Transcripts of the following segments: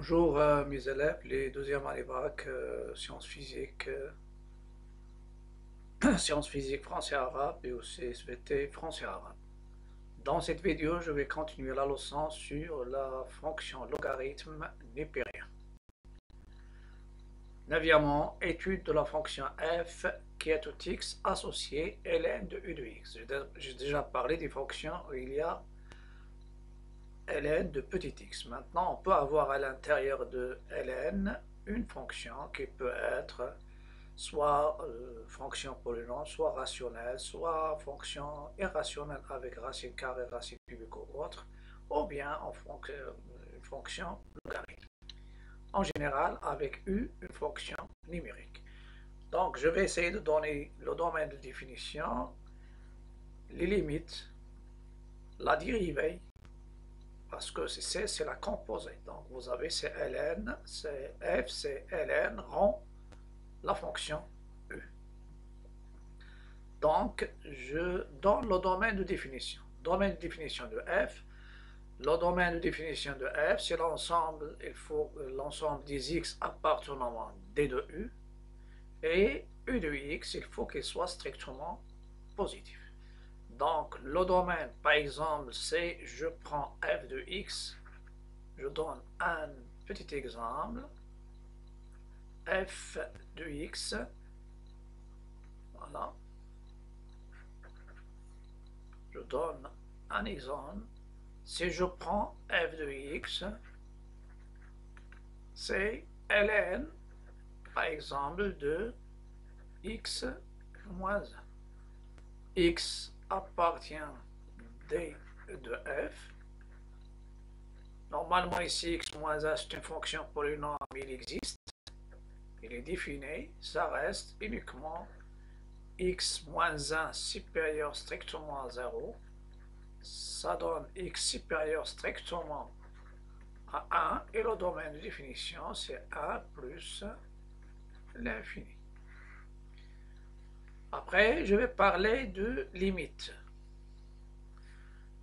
Bonjour mes élèves, les deuxième année bac, sciences physiques, sciences physiques français arabe et aussi SVT français arabe. Dans cette vidéo, je vais continuer la leçon sur la fonction logarithme népérien. Neuvièmement, étude de la fonction f qui est tout x associé ln de u de x. J'ai déjà parlé des fonctions où il y a ln de petit x. Maintenant, on peut avoir à l'intérieur de ln une fonction qui peut être soit fonction polynôme, soit rationnelle, soit fonction irrationnelle avec racine carrée, racine cubique ou autre, ou bien en fonction logarithme. En général, avec u, une fonction numérique. Donc, je vais essayer de donner le domaine de définition, les limites, la dérivée, parce que c'est la composée. Donc, vous avez c'est ln, c'est f, c'est ln rond la fonction u. Donc, je donne le domaine de définition. Domaine de définition de f. Le domaine de définition de f, c'est l'ensemble, il faut l'ensemble des x appartenant d de u. Et u de x, il faut qu'il soit strictement positif. Donc, le domaine, par exemple, c'est je prends f de x. Je donne un petit exemple. F de x. Voilà. Je donne un exemple. Si je prends f de x, c'est ln, par exemple, de x moins 1. X appartient d de f. Normalement, ici, x moins 1, c'est une fonction polynôme, il existe. Il est défini, ça reste uniquement x moins 1 supérieur strictement à 0. Ça donne x supérieur strictement à 1 et le domaine de définition c'est 1 plus l'infini. Après, je vais parler de limites.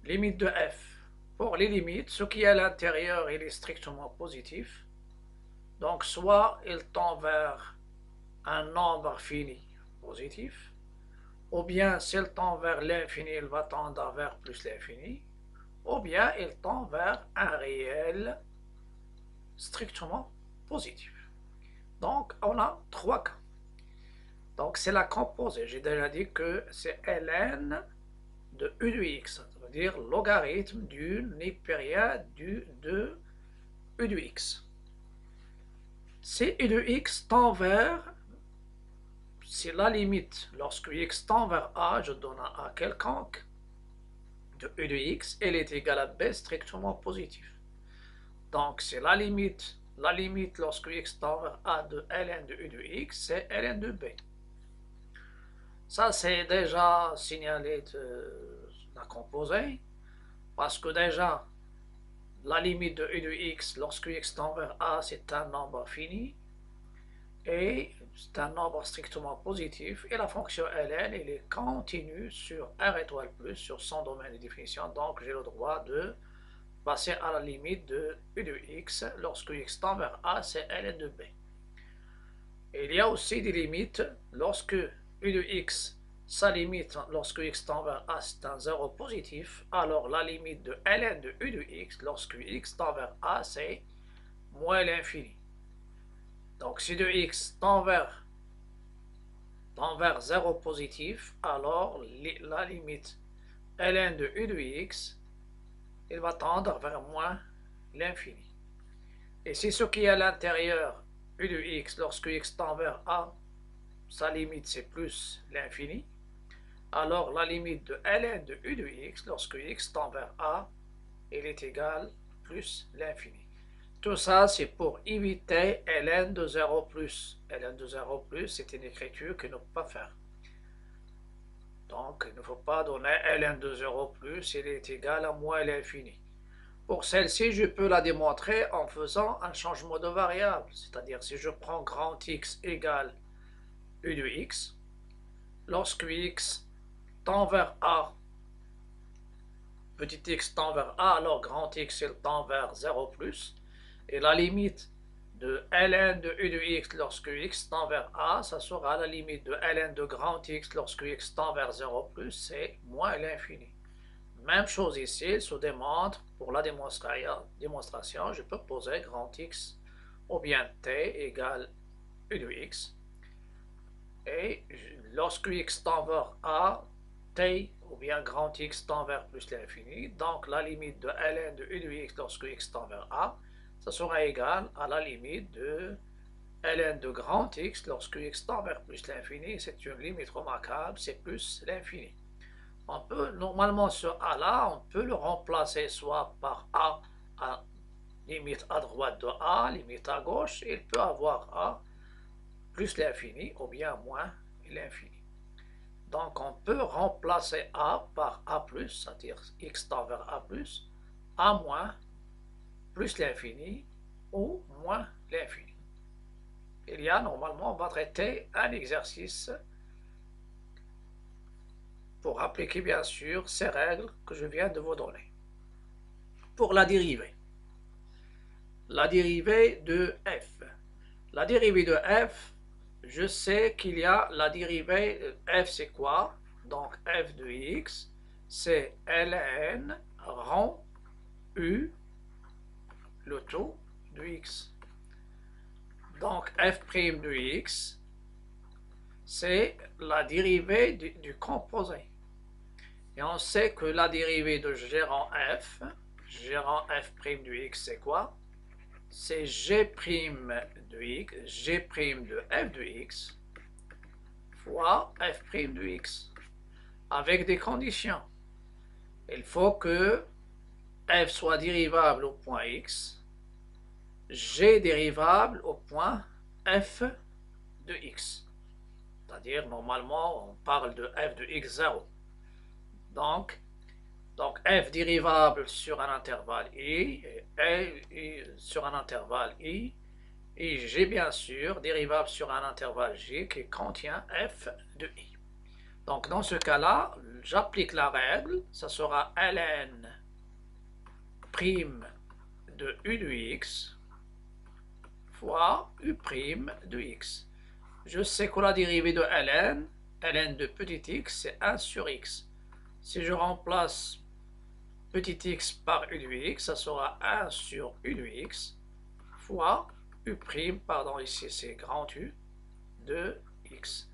Limite de f. Pour les limites, ce qui est à l'intérieur, il est strictement positif. Donc, soit il tend vers un nombre fini positif, ou bien s'il tend vers l'infini, il va tendre vers plus l'infini, ou bien il tend vers un réel strictement positif. Donc, on a trois cas. Donc, c'est la composée. J'ai déjà dit que c'est ln de u de x, ça veut dire logarithme du népérien de u de x. Si u de x tend vers, c'est la limite, lorsque x tend vers a, je donne un a quelconque, de u de x, elle est égale à b strictement positif. Donc, c'est la limite lorsque x tend vers a de ln de u de x, c'est ln de b. Ça, c'est déjà signalé de la composée, parce que déjà, la limite de u de x lorsque x tend vers a, c'est un nombre fini, et c'est un nombre strictement positif, et la fonction ln, elle est continue sur r étoile plus, sur son domaine de définition, donc j'ai le droit de passer à la limite de u de x lorsque x tend vers a, c'est ln de b. Et il y a aussi des limites lorsque u de x, sa limite lorsque x tend vers a, c'est un 0 positif, alors la limite de ln de u de x lorsque x tend vers a, c'est moins l'infini. Donc si de x tend vers 0 positif, alors la limite ln de u de x, il va tendre vers moins l'infini. Et si ce qui est à l'intérieur u de x, lorsque x tend vers a, sa limite c'est plus l'infini, alors la limite de ln de u de x, lorsque x tend vers a, elle est égale plus l'infini. Tout ça, c'est pour éviter ln de 0 plus. ln de 0 plus, c'est une écriture qu'il ne faut pas faire. Donc, il ne faut pas donner ln de 0 plus, il est égal à moins l'infini. Pour celle-ci, je peux la démontrer en faisant un changement de variable. C'est-à-dire, si je prends grand x égale u de x, lorsque x tend vers a, petit x tend vers a, alors grand x il tend vers 0 plus. Et la limite de ln de u de x lorsque x tend vers a, ça sera la limite de ln de grand x lorsque x tend vers 0 plus c moins l'infini. Même chose ici, il se démontre, pour la démonstration, je peux poser grand x ou bien t égale u de x. Et lorsque x tend vers a, t ou bien grand x tend vers plus l'infini, donc la limite de ln de u de x lorsque x tend vers a, ça sera égal à la limite de ln de grand x lorsque x tend vers plus l'infini. C'est une limite remarquable, c'est plus l'infini. On peut, normalement, ce a-là, on peut le remplacer soit par a, limite à droite de a, limite à gauche, il peut avoir a plus l'infini ou bien moins l'infini. Donc on peut remplacer a par a plus, c'est-à-dire x tend vers a moins, plus l'infini ou moins l'infini. Il y a normalement, on va traiter un exercice pour appliquer bien sûr ces règles que je viens de vous donner. Pour la dérivée de f. La dérivée de f, je sais qu'il y a la dérivée, f c'est quoi? Donc f de x, c'est ln rond u, le taux de x. Donc f' de x, c'est la dérivée du composé. Et on sait que la dérivée de gérant f de x, c'est quoi? C'est g' de x, g' de f de x fois f' de x, avec des conditions. Il faut que f soit dérivable au point x, g dérivable au point f de x. C'est-à-dire, normalement, on parle de f de x0. Donc f dérivable sur un intervalle i, et sur un intervalle i, et g bien sûr dérivable sur un intervalle j qui contient f de i. Donc dans ce cas-là, j'applique la règle, ça sera ln prime de u de x fois u prime de x. Je sais que la dérivée de ln de petit x, c'est 1 sur x. Si je remplace petit x par u de x, ça sera 1 sur u de x fois u prime, pardon, ici c'est grand U, de x.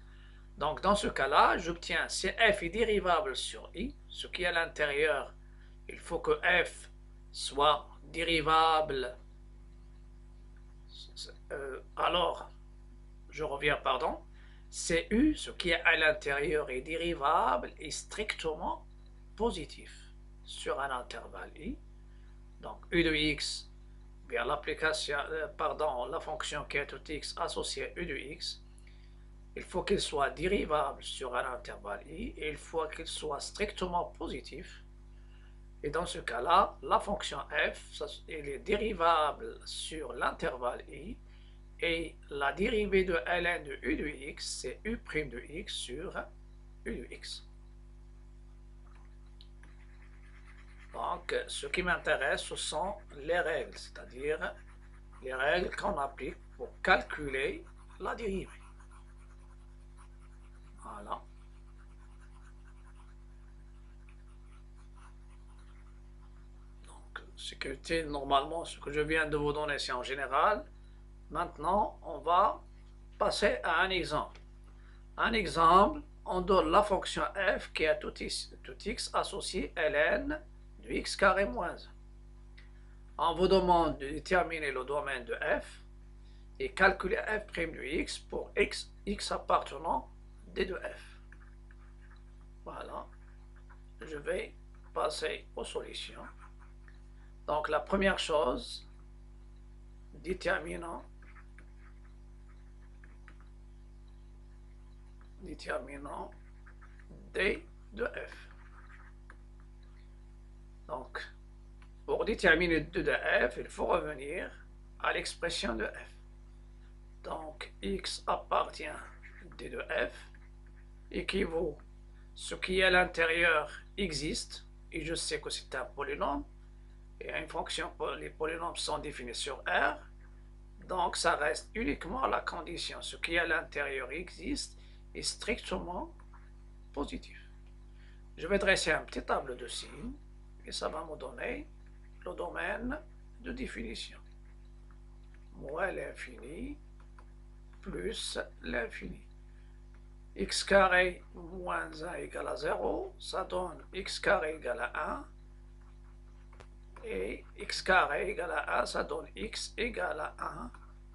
Donc dans ce cas-là, j'obtiens, si f est dérivable sur i, ce qui est à l'intérieur, il faut que f soit dérivable. Alors, je reviens, pardon, c'est u, ce qui est à l'intérieur est dérivable et strictement positif sur un intervalle i. Donc u de x, bien l'application, la fonction qui est tout x associée à u de x, il faut qu'il soit dérivable sur un intervalle i et il faut qu'il soit strictement positif. Et dans ce cas-là, la fonction f, elle est dérivable sur l'intervalle i, et la dérivée de ln de u de x, c'est u' de x sur u de x. Donc, ce qui m'intéresse, ce sont les règles, c'est-à-dire les règles qu'on applique pour calculer la dérivée. Voilà. Donc, sécurité, normalement, ce que je viens de vous donner, c'est en général. Maintenant, on va passer à un exemple. Un exemple, on donne la fonction f qui a tout x associé ln de x carré moins 1. On vous demande de déterminer le domaine de f et calculer f' de x pour x appartenant d de f. Voilà. Je vais passer aux solutions. Donc la première chose, déterminant d de f. Donc, pour déterminer d de f, il faut revenir à l'expression de f. Donc, x appartient d de f équivaut ce qui est à l'intérieur existe, et je sais que c'est un polynôme, et une fonction, les polynômes sont définis sur R, donc ça reste uniquement la condition. Ce qui à l'intérieur existe est strictement positif. Je vais dresser un petit tableau de signes et ça va me donner le domaine de définition. Moins l'infini plus l'infini. X carré moins 1 égale à 0, ça donne x carré égale à 1. Et x carré égale à 1, ça donne x égale à 1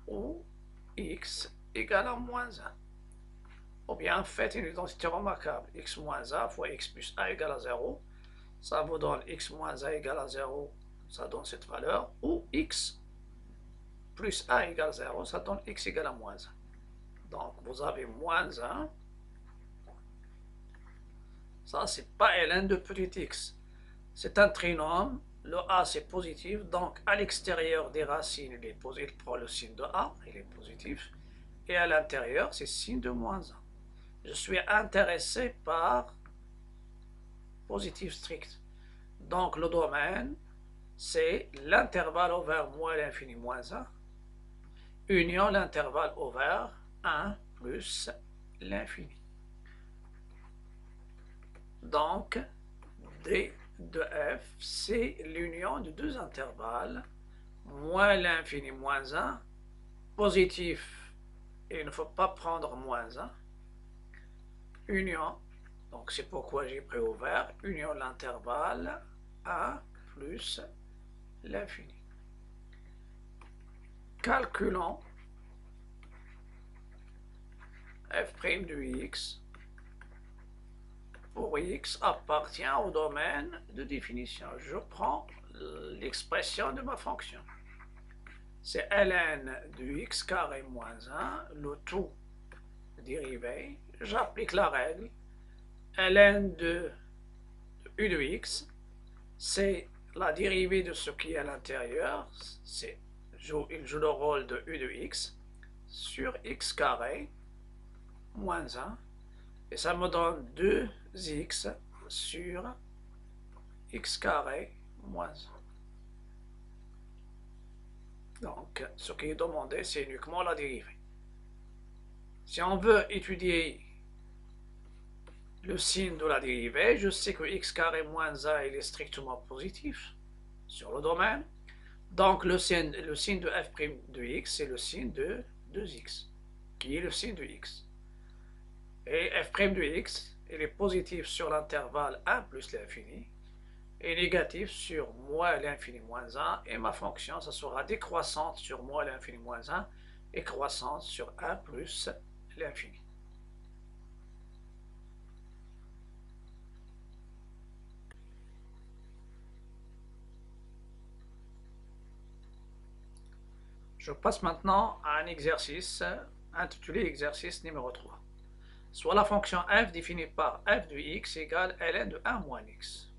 ou x égale à moins 1. Ou bien faites une identité remarquable. X moins 1 fois x plus 1 égale à 0. Ça vous donne x moins 1 égale à 0, ça donne cette valeur. Ou x plus 1 égale 0, ça donne x égale à moins 1. Donc vous avez moins 1. Ça, c'est pas ln de petit x. C'est un trinôme. Le a, c'est positif. Donc, à l'extérieur des racines, il prend le signe de a, il est positif. Et à l'intérieur, c'est signe de moins 1. Je suis intéressé par positif strict. Donc, le domaine, c'est l'intervalle ouvert moins l'infini moins 1, union l'intervalle ouvert 1 plus l'infini. Donc, D de f, c'est l'union de deux intervalles, moins l'infini moins 1, positif, et il ne faut pas prendre moins 1, union, donc c'est pourquoi j'ai pris ouvert, union de l'intervalle 1 plus l'infini. Calculons f' de x pour x appartient au domaine de définition. Je prends l'expression de ma fonction. C'est ln de x carré moins 1, le tout dérivé. J'applique la règle. Ln de u de x, c'est la dérivée de ce qui est à l'intérieur. Il joue le rôle de u de x sur x carré moins 1. Et ça me donne 2x sur x carré moins 1. Donc, ce qui est demandé, c'est uniquement la dérivée. Si on veut étudier le signe de la dérivée, je sais que x carré moins 1 il est strictement positif sur le domaine. Donc, le signe de f' de x, c'est le signe de 2x, qui est le signe de x. Et f' de x, il est positif sur l'intervalle 1 plus l'infini, et négatif sur moins l'infini moins 1, et ma fonction, ça sera décroissante sur moins l'infini moins 1, et croissante sur 1 plus l'infini. Je passe maintenant à un exercice intitulé exercice numéro 3. Soit la fonction f définie par f de x égale ln de 1 moins x.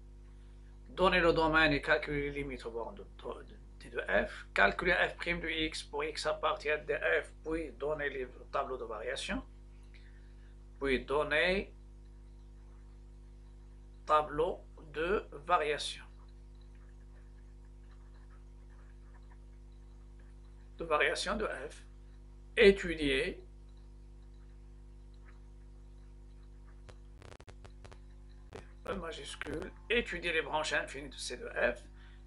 Donnez le domaine et calculez les limites au bord de f. Calculez f' de x pour x appartient de f, puis donnez les tableaux de variation. Puis donnez tableau de variation. De variation de f. Étudier majuscule, étudier les branches infinies de C de f,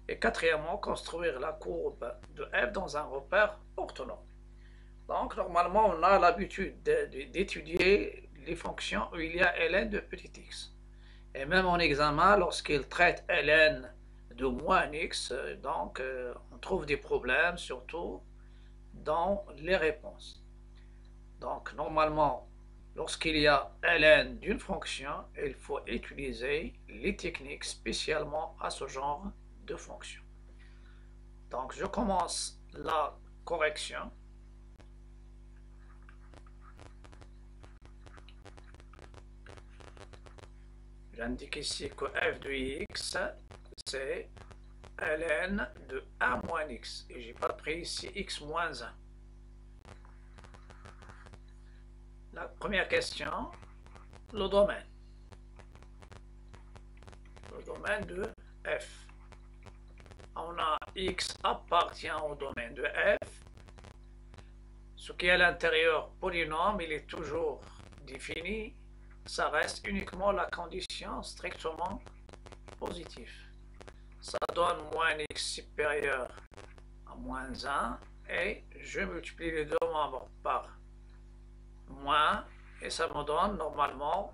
et quatrièmement, construire la courbe de f dans un repère orthonorme. Donc, normalement, on a l'habitude d'étudier les fonctions où il y a ln de petit x. Et même en examen, lorsqu'il traite ln de moins x, donc on trouve des problèmes, surtout dans les réponses. Donc, normalement, lorsqu'il y a ln d'une fonction, il faut utiliser les techniques spécialement à ce genre de fonction. Donc, je commence la correction. J'indique ici que f de x, c'est ln de 1 moins x. Et je n'ai pas pris ici x moins 1. La première question, le domaine. Le domaine de f. on a x appartient au domaine de f. Ce qui est à l'intérieur polynôme, il est toujours défini. Ça reste uniquement la condition strictement positive. Ça donne moins x supérieur à moins 1 et je multiplie les deux membres par moins et ça me donne normalement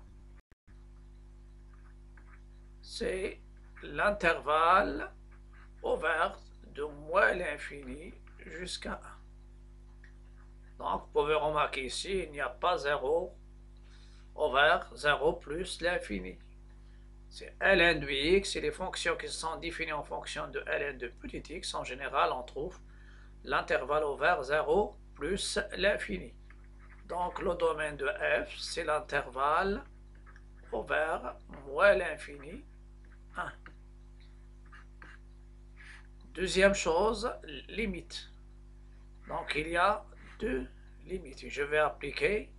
c'est l'intervalle ouvert de moins l'infini jusqu'à 1. Donc vous pouvez remarquer ici il n'y a pas 0 ouvert 0 plus l'infini. C'est ln de x et les fonctions qui sont définies en fonction de ln de petit x, en général, on trouve l'intervalle ouvert 0 plus l'infini. Donc, le domaine de f, c'est l'intervalle ouvert moins l'infini 1. Deuxième chose, limite. Donc, il y a deux limites. Je vais appliquer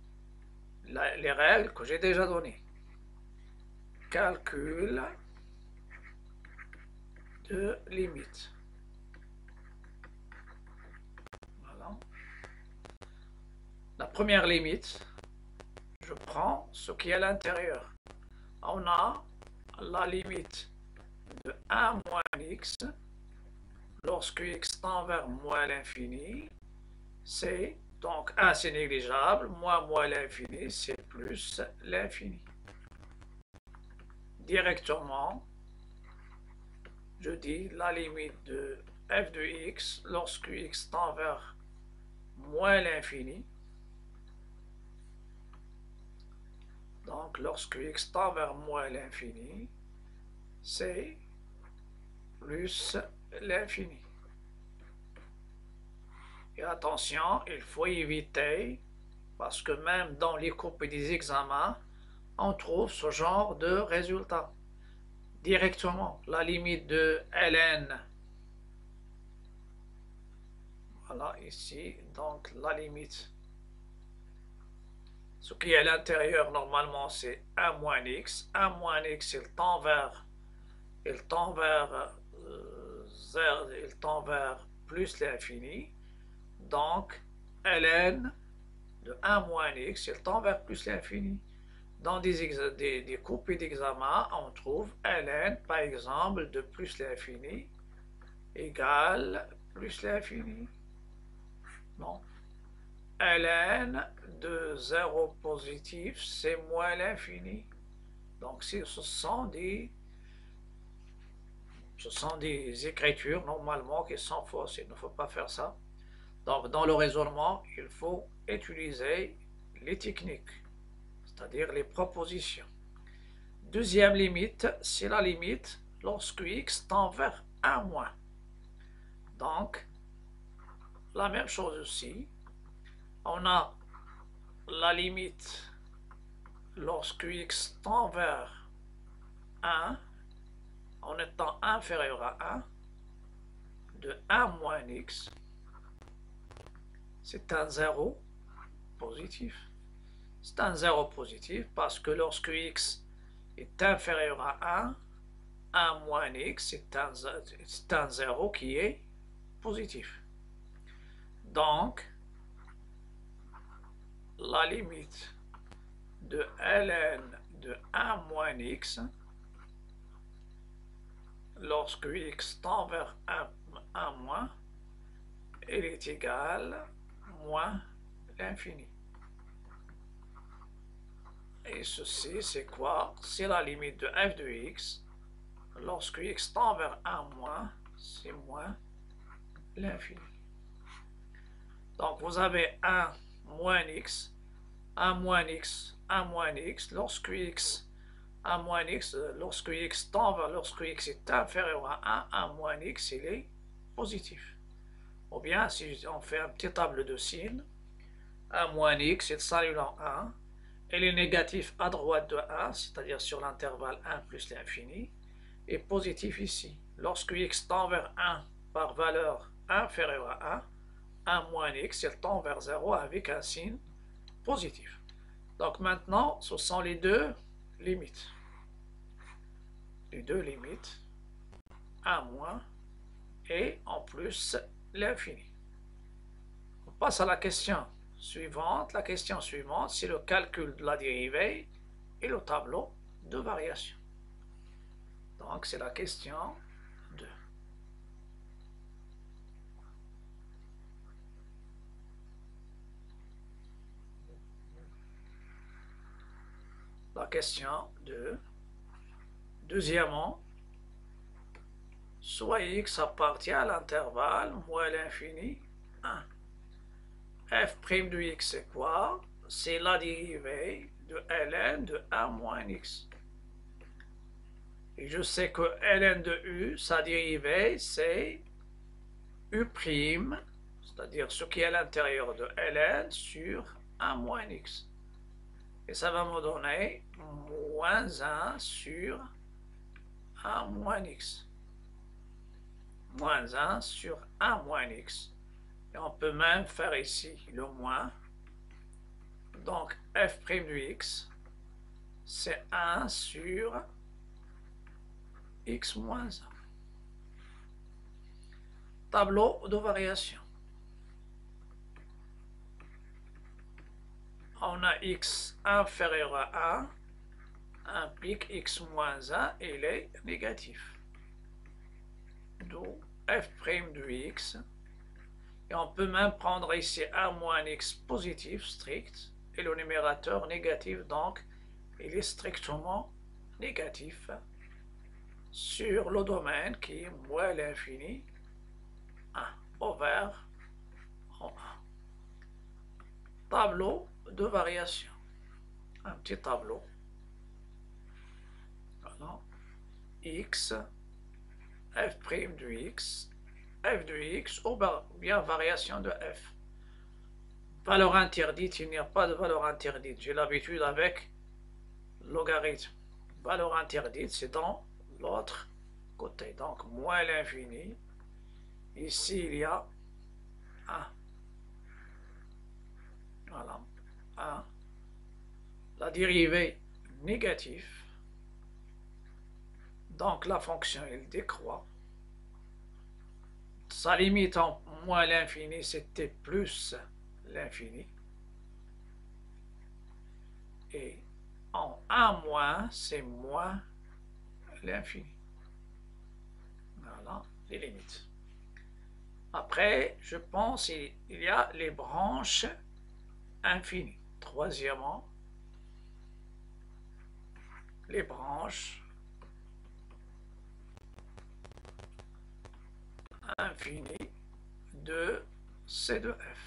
les règles que j'ai déjà données. Calcul de limite. Voilà. La première limite, je prends ce qui est à l'intérieur. On a la limite de 1 moins x lorsque x tend vers moins l'infini. C'est donc 1 c'est négligeable, moins l'infini c'est plus l'infini. Directement, je dis la limite de f de x lorsque x tend vers moins l'infini. Donc, lorsque x tend vers moins l'infini, c'est plus l'infini. Et attention, il faut éviter, parce que même dans les copies des examens, on trouve ce genre de résultat. Directement, la limite de ln, voilà ici, donc la limite, ce qui est à l'intérieur normalement c'est 1 moins x, 1 moins x il tend vers 0, il tend vers plus l'infini, donc ln de 1 moins x il tend vers plus l'infini. Dans des copies d'examen, on trouve ln, par exemple, de plus l'infini égale plus l'infini. Non. ln de 0 positif, c'est moins l'infini. Donc, ce sont des écritures, normalement, qui sont fausses. Il ne faut pas faire ça. Donc, dans le raisonnement, il faut utiliser les techniques, c'est-à-dire les propositions. Deuxième limite, c'est la limite lorsque x tend vers 1 moins. Donc, la même chose aussi. On a la limite lorsque x tend vers 1 en étant inférieur à 1 de 1 moins x. C'est un 0 positif. C'est un 0 positif parce que lorsque x est inférieur à 1, 1 moins x, c'est un 0 qui est positif. Donc, la limite de ln de 1 moins x, lorsque x tend vers 1 moins, elle est égale moins l'infini. Et ceci, c'est quoi? C'est la limite de f de x. Lorsque x tend vers 1 moins, c'est moins l'infini. Donc, vous avez 1 moins x, 1 moins x, 1 moins x. Lorsque x, 1 moins x, lorsque x tend vers, lorsque x est inférieur à 1, 1 moins x, il est positif. Ou bien, si on fait un petit table de signes, 1 moins x, il s'annule en 1. Elle est négatif à droite de 1, c'est-à-dire sur l'intervalle 1 plus l'infini, et positif ici. Lorsque x tend vers 1 par valeur inférieure à 1, 1 moins x, il tend vers 0 avec un signe positif. Donc maintenant, ce sont les deux limites. Les deux limites, 1 moins et en plus l'infini. On passe à la question suivante. La question suivante, c'est le calcul de la dérivée et le tableau de variation. Donc c'est la question 2. La question 2. Deuxièmement, soit x appartient à l'intervalle moins l'infini 1. F' de x c'est quoi? C'est la dérivée de ln de 1 moins x. Et je sais que ln de u, sa dérivée, c'est u', c'est-à-dire ce qui est à l'intérieur de ln sur 1 moins x. Et ça va me donner moins 1 sur 1 moins x. Moins 1 sur 1 moins x. Et on peut même faire ici le moins. Donc f' de x, c'est 1 sur x moins 1. Tableau de variation. On a x inférieur à 1, implique x moins 1, et il est négatif. D'où f' de x. Et on peut même prendre ici 1 moins x positif, strict, et le numérateur négatif, donc il est strictement négatif sur le domaine qui est moins l'infini 1 over en 1. Tableau de variation. Un petit tableau. Voilà. X, f' de x, f de x, ou bien variation de f. Valeur interdite, il n'y a pas de valeur interdite. J'ai l'habitude avec logarithme. Valeur interdite, c'est dans l'autre côté. Donc, moins l'infini. Ici, il y a 1. Voilà. 1. La dérivée négative. Donc, la fonction, elle décroît. Sa limite en moins l'infini, c'était plus l'infini. Et en 1 moins, c'est moins l'infini. Voilà les limites. Après, je pense qu'il y a les branches infinies. Troisièmement, les branches infinies de C de F.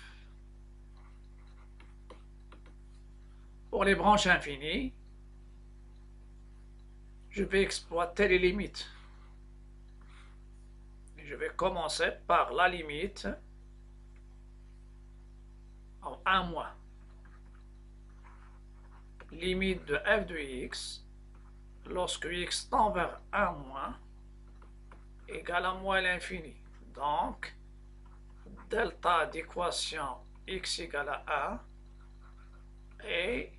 Pour les branches infinies, je vais exploiter les limites. Je vais commencer par la limite en 1 moins. Limite de f de x, lorsque x tend vers 1 moins, égale à moins l'infini. Donc, delta d'équation x égale à 1 et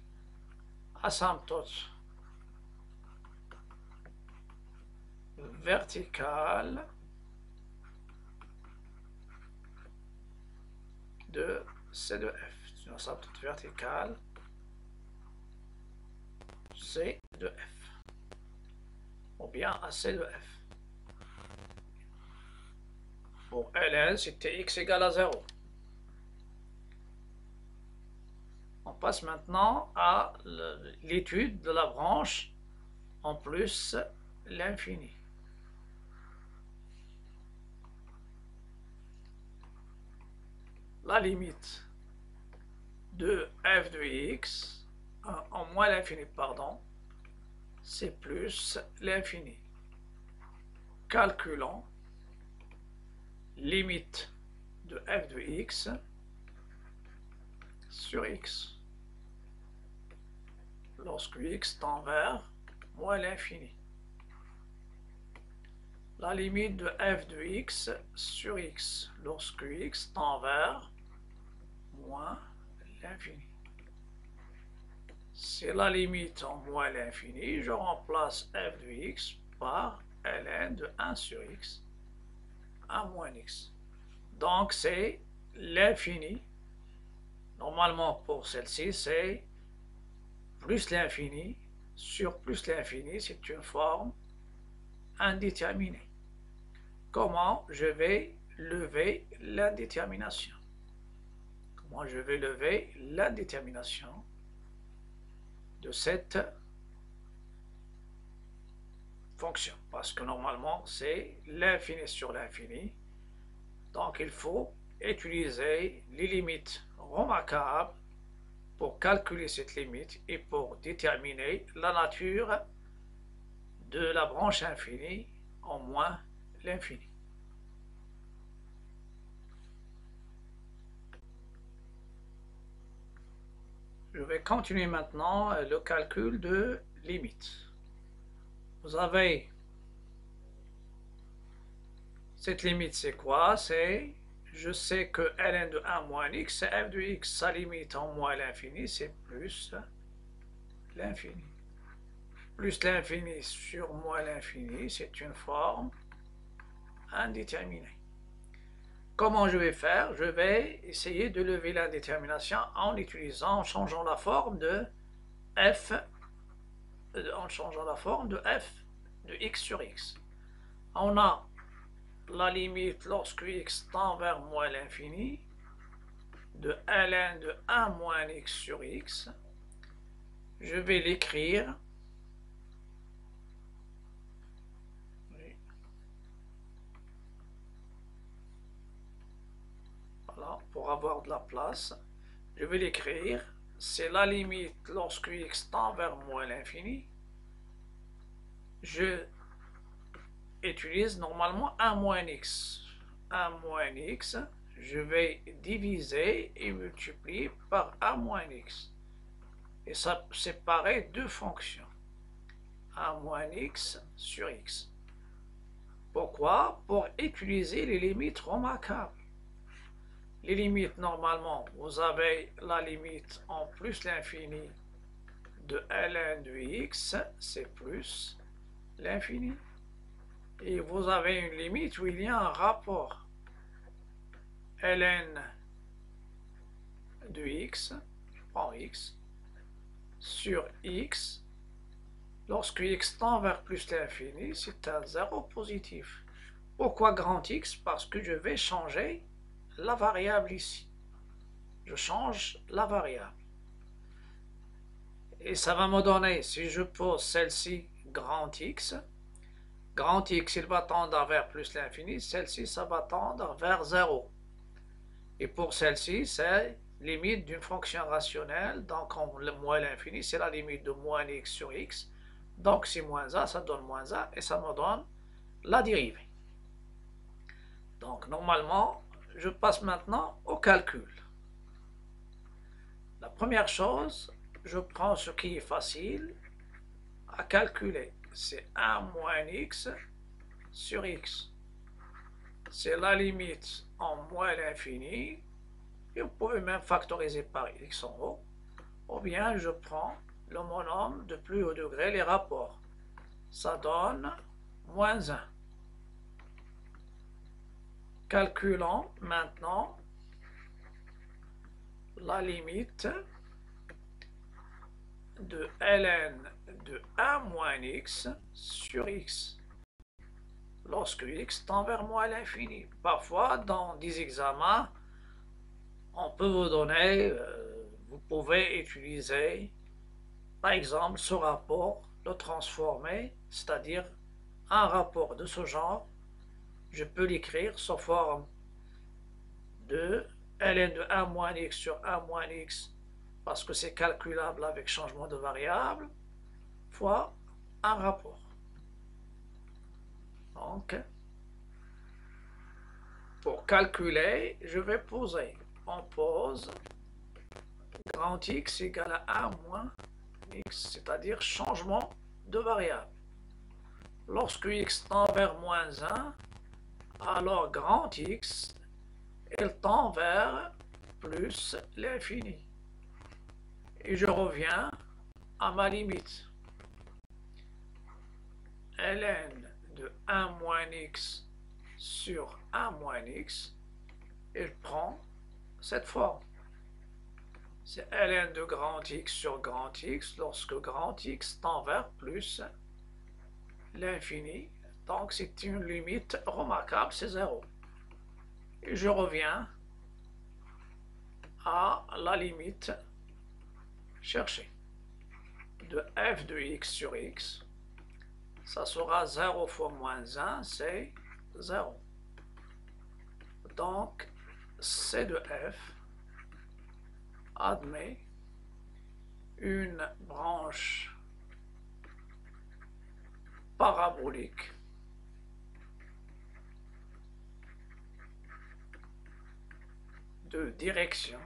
asymptote verticale de C de F. Une asymptote verticale C de F. Ou bien à C de F. Pour Ln, c'était x égale à 0. On passe maintenant à l'étude de la branche en plus l'infini. La limite de f de x, en moins l'infini, pardon, c'est plus l'infini. Calculons limite de f de x sur x lorsque x tend vers moins l'infini. La limite de f de x sur x lorsque x tend vers moins l'infini. C'est la limite en moins l'infini. Je remplace f de x par ln de 1 sur x. 1 moins x. Donc c'est l'infini. Normalement pour celle-ci, c'est plus l'infini sur plus l'infini, c'est une forme indéterminée. Comment je vais lever l'indétermination? Comment je vais lever l'indétermination de cette fonction? Parce que normalement, c'est l'infini sur l'infini. Donc, il faut utiliser les limites remarquables pour calculer cette limite et pour déterminer la nature de la branche infinie en moins l'infini. Je vais continuer maintenant le calcul de limite. Vous avez cette limite, c'est quoi? C'est, je sais que ln de 1 moins x, c'est f de x, sa limite en moins l'infini, c'est plus l'infini. Plus l'infini sur moins l'infini, c'est une forme indéterminée. Comment je vais faire? Je vais essayer de lever l'indétermination en utilisant, en changeant la forme de f, de x sur x. On a la limite lorsque x tend vers moins l'infini de ln de 1 moins x sur x. Je vais l'écrire. Voilà, pour avoir de la place. Je vais l'écrire. C'est la limite lorsque x tend vers moins l'infini. Je utilise normalement 1 moins x. 1 moins x, je vais diviser et multiplier par 1 moins x. Et ça séparer deux fonctions. 1 moins x sur x. Pourquoi? Pour utiliser les limites remarquables. Les limites, normalement, vous avez la limite en plus l'infini de ln de x, c'est plus l'infini. Et vous avez une limite où il y a un rapport. Ln de x, je prends x, sur x, lorsque x tend vers plus l'infini, c'est un zéro positif. Pourquoi grand X? Parce que je vais changer la variable ici. Je change la variable. Et ça va me donner, si je pose celle-ci grand X, il va tendre vers plus l'infini, celle-ci, ça va tendre vers 0. Et pour celle-ci, c'est limite d'une fonction rationnelle, donc moins l'infini, c'est la limite de moins x sur x. Donc c'est moins a, ça donne moins a, et ça me donne la dérivée. Donc normalement, je passe maintenant au calcul. La première chose, je prends ce qui est facile à calculer. C'est 1 moins x sur x. C'est la limite en moins l'infini. Et vous pouvez même factoriser par x en haut. Ou bien je prends le monôme de plus haut degré, les rapports. Ça donne moins 1. Calculons maintenant la limite de ln de 1 moins x sur x lorsque x tend vers moins l'infini. Parfois, dans des examens, on peut vous donner, vous pouvez utiliser, par exemple, ce rapport, le transformer, c'est-à-dire un rapport de ce genre. Je peux l'écrire sous forme de ln de 1 moins x sur 1 moins x, parce que c'est calculable avec changement de variable, fois un rapport. Donc, pour calculer, je vais poser. On pose grand X égale à 1 moins X, c'est-à-dire changement de variable. Lorsque X tend vers moins 1, alors grand X, il tend vers plus l'infini. Et je reviens à ma limite. Ln de 1 moins X sur 1 moins x, il prend cette forme. C'est ln de grand X sur grand X lorsque grand X tend vers plus l'infini. Donc c'est une limite remarquable, c'est 0. Et je reviens à la limite cherchée de f de x sur x. Ça sera 0 fois moins 1, c'est 0. Donc c de f admet une branche parabolique de direction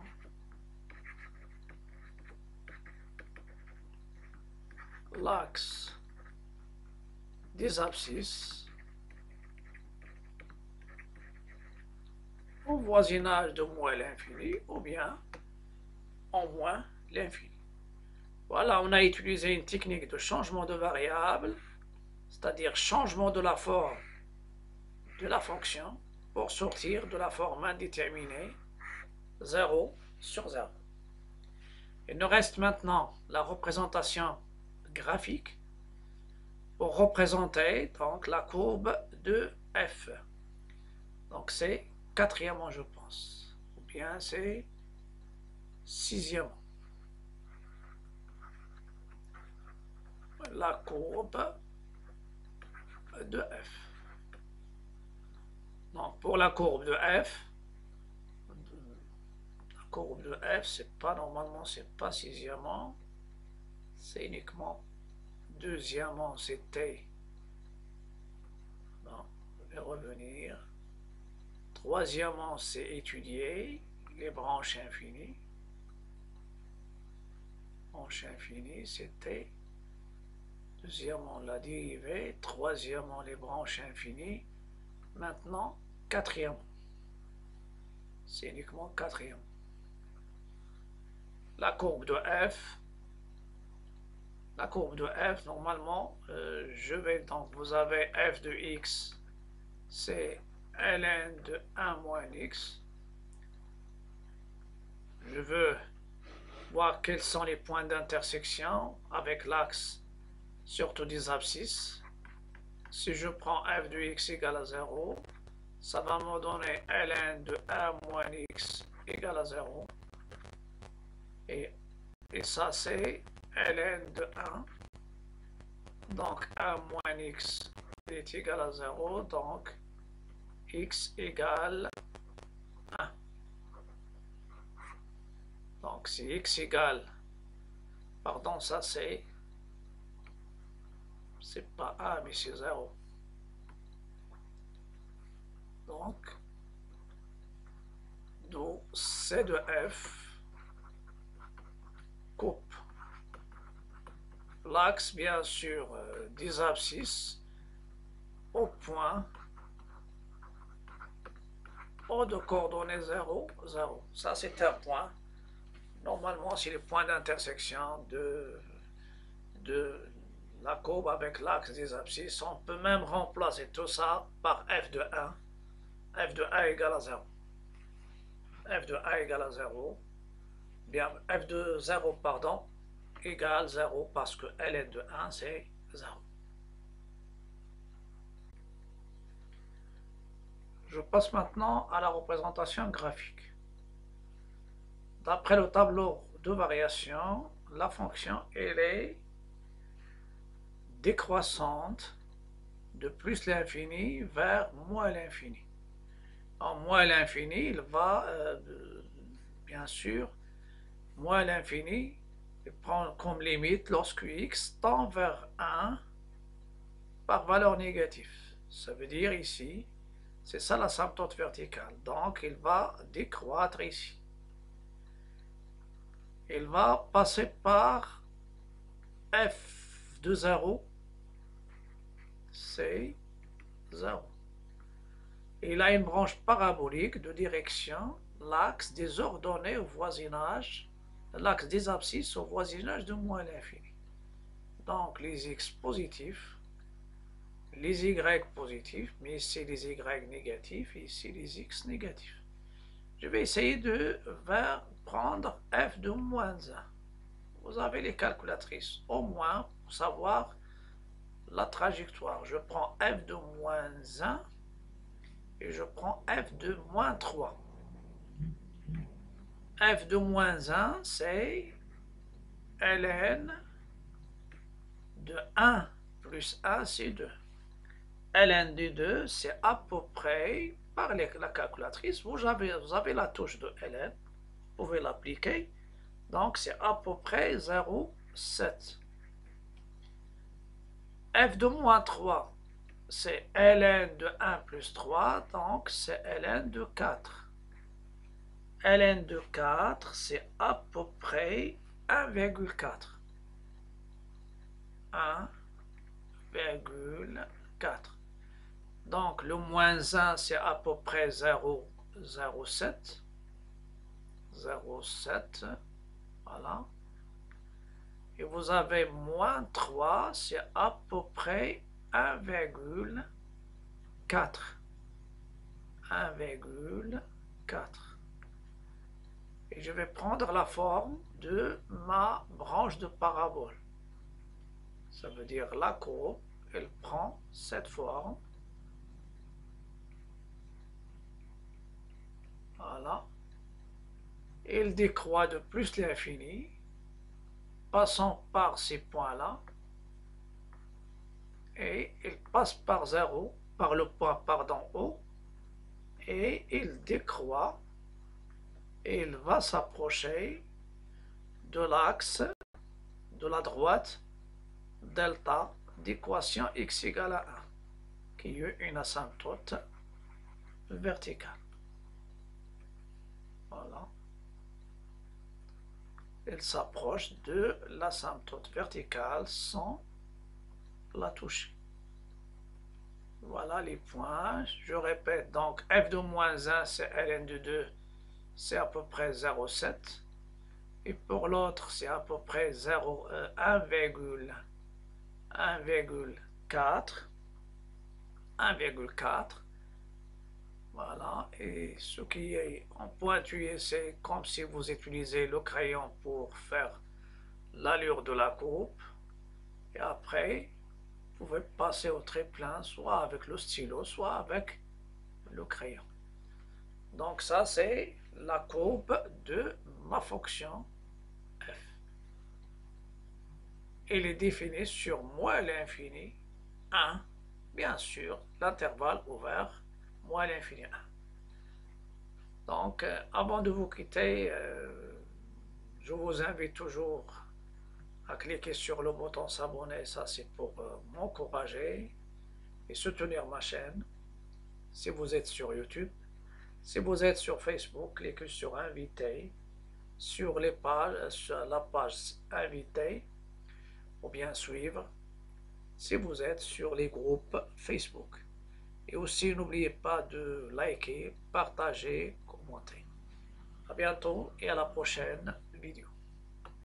l'axe des abscisses au voisinage de moins l'infini ou bien en moins l'infini. Voilà, on a utilisé une technique de changement de variable, c'est-à-dire changement de la forme de la fonction pour sortir de la forme indéterminée 0 sur 0. Il nous reste maintenant la représentation graphique pour représenter donc la courbe de f. Donc c'est quatrièmement, je pense, ou bien c'est sixièmement. La courbe de f. Donc pour la courbe de f, c'est pas normalement, c'est pas sixièmement, c'est uniquement deuxièmement, c'était. Non, je vais revenir. Troisièmement, c'est étudier les branches infinies. Branche infinie, c'était. Deuxièmement, la dérivée. Troisièmement, les branches infinies. Maintenant, quatrièmement. C'est uniquement quatrièmement. La courbe de f. La courbe de f, normalement, je vais donc, vous avez f de x, c'est ln de 1 moins x. Je veux voir quels sont les points d'intersection avec l'axe, surtout des abscisses. Si je prends f de x égale à 0, ça va me donner ln de 1 moins x égale à 0. Et ça, c'est ln de 1. Donc 1 moins x est égal à 0. Donc x égale 1. Donc si x égale, pardon, ça c'est pas 1 mais c'est 0. Donc d'où c de f coupe l'axe bien sûr des abscisses au point O de coordonnées 0, 0. Ça c'est un point. Normalement c'est le point d'intersection de la courbe avec l'axe des abscisses. On peut même remplacer tout ça par f de 1. f de 1 égale à 0. f de 1 égale à 0. Bien, f de 0, pardon, égale 0 parce que ln de 1, c'est 0. Je passe maintenant à la représentation graphique. D'après le tableau de variation, la fonction elle est décroissante de plus l'infini vers moins l'infini. En moins l'infini, il va, bien sûr, moins l'infini, il prend comme limite lorsque x tend vers 1 par valeur négative. Ça veut dire ici, c'est ça l'asymptote verticale. Donc, il va décroître ici. Il va passer par f de 0, c'est 0. Il a une branche parabolique de direction, l'axe des ordonnées au voisinage, l'axe des abscisses au voisinage de moins l'infini. Donc, les x positifs, les y positifs, mais ici les y négatifs et ici les x négatifs. Je vais essayer de prendre f de moins 1. Vous avez les calculatrices, au moins pour savoir la trajectoire. Je prends f de moins 1 et je prends f de moins 3. F de moins 1, c'est ln de 1 plus 1, c'est 2. ln de 2, c'est à peu près, par la calculatrice, vous avez la touche de ln, vous pouvez l'appliquer, donc c'est à peu près 0,7. f de moins 3, c'est ln de 1 plus 3, donc c'est ln de 4. ln de 4, c'est à peu près 1,4. 1,4. Donc le moins 1, c'est à peu près 0,07. 0,7. Voilà. Et vous avez moins 3, c'est à peu près 1,4. 1,4. Et je vais prendre la forme de ma branche de parabole. Ça veut dire la courbe, elle prend cette forme. Voilà. Elle décroît de plus l'infini, passant par ces points-là, et il passe par 0, par le point d'en haut, et il décroît, et il va s'approcher de l'axe de la droite delta d'équation x égale à 1, qui est une asymptote verticale. Voilà. Elle s'approche de l'asymptote verticale sans la toucher. Voilà les points. Je répète, donc f de moins 1, c'est ln de 2, c'est à peu près 0,7. Et pour l'autre, c'est à peu près 1,4. 1,4. Voilà. Et ce qui est en pointillé, c'est comme si vous utilisez le crayon pour faire l'allure de la courbe. Et après, vous pouvez passer au trait plein, soit avec le stylo, soit avec le crayon. Donc ça, c'est la courbe de ma fonction f. Elle est définie sur moins l'infini 1, bien sûr, l'intervalle ouvert, moins l'infini 1. Donc, avant de vous quitter, je vous invite toujours à cliquer sur le bouton s'abonner, ça c'est pour m'encourager et soutenir ma chaîne. Si vous êtes sur YouTube, si vous êtes sur Facebook, cliquez sur inviter, sur les pages, sur la page inviter, ou bien suivre, si vous êtes sur les groupes Facebook. Et aussi, n'oubliez pas de liker, partager, commenter. À bientôt et à la prochaine vidéo.